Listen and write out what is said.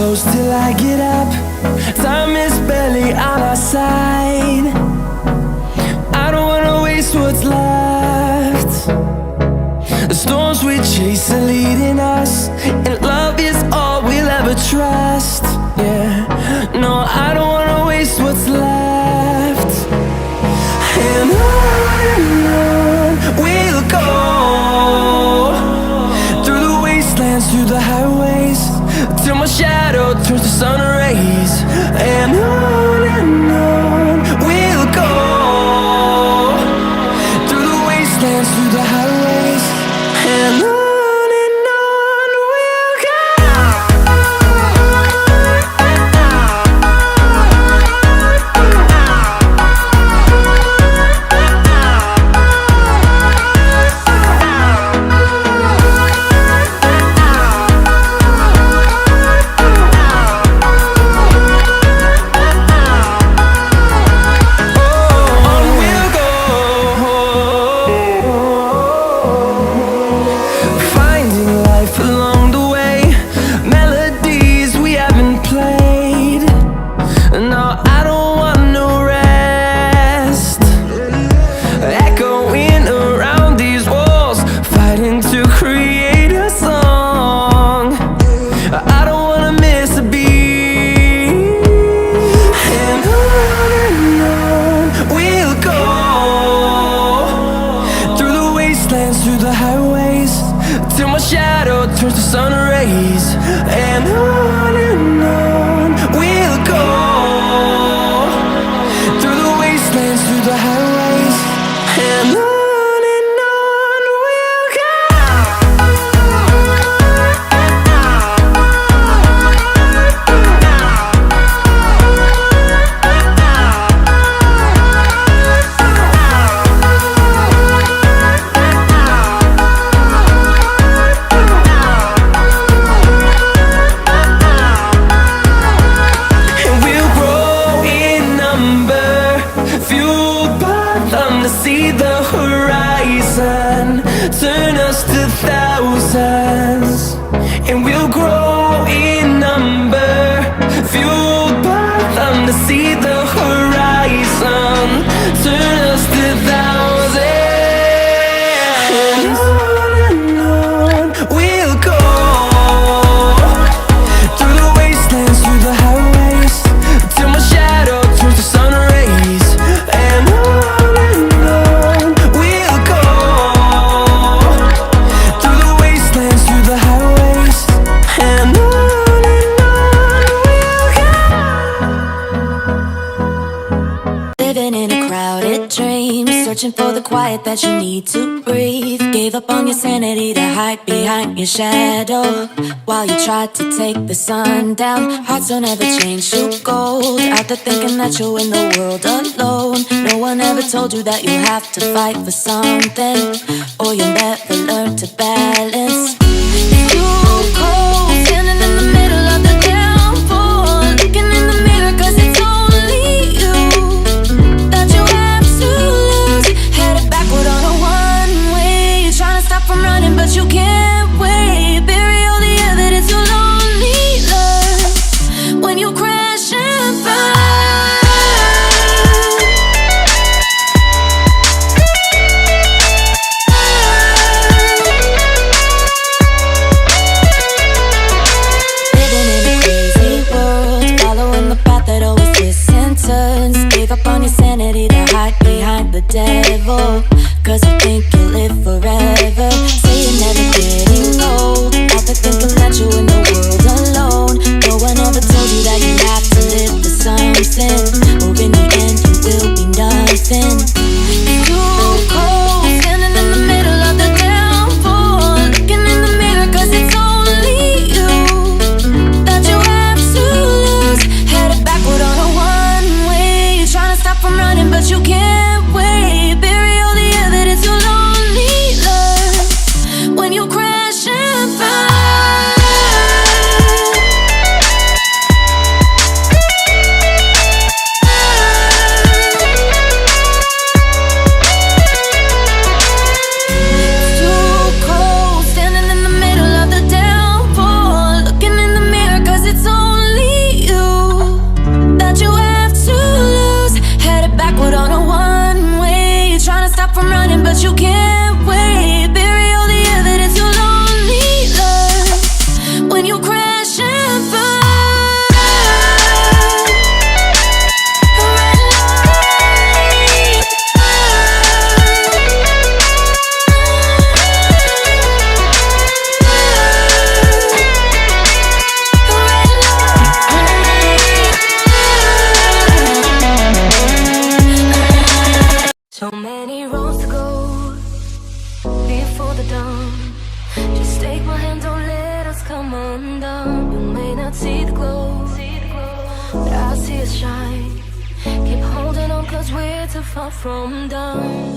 close till I get up. Time is barely on our side. I don't wanna waste what's left. The storms we chase are leading us, and love is all we'll ever trust. Yeah, no, I don't wanna waste what's left. And on we'll go, through the wastelands, through the highways, till my shadow turns to sun rays. And on we'll go, through the wastelands, through the highways, and on we'll go. Turns to sun rays, and on we'll go, through the wastelands, through the highways, and on we'll go. Turn us to thousands, and we'll grow in number, fueled by them to see the horizon. Turn us to thousands, and on we'll go, through the wastelands, through the highways, till my shadow turns to sun rays, and on we'll go. Living in a crowded dream, searching for the quiet that you need to breathe. Gave up on your sanity to hide behind your shadow, while you tried to take the sun down. Hearts don't ever change to gold, out there thinking that you're in the world alone. No one ever told you that you have to fight for something, or you'll never learn to balance. It's too cold, standing in the middle of the downpour, looking in the mirror 'cause it's only you that you have to lose. Headed backward on a one-way, you're trying to stop from running but you can't wait. Bury all the evidence, you'll only learn when you crash and burn. Up on your sanity to hide behind the devil, 'cause you think you'll live forever. Say you're never getting old, out there thinking that you're in the world alone. No one ever told you that you have to live for something, or in the end you will be nothing. It's too cold, standing in the middle of the downpour, looking in the mirror 'cause it's only you that you have to lose. Headed backward on a one-way, trying to stop from running but you can't wait. Bury all the evidence, you'll only stop from running, but you can't wait. Bury all the evidence you lonely love when you crash and burn. So many roads to go before the dawn. Just take my hand, don't let us come undone. You may not see the glow, but I see us shine. Keep holding on, cause we're too far from done.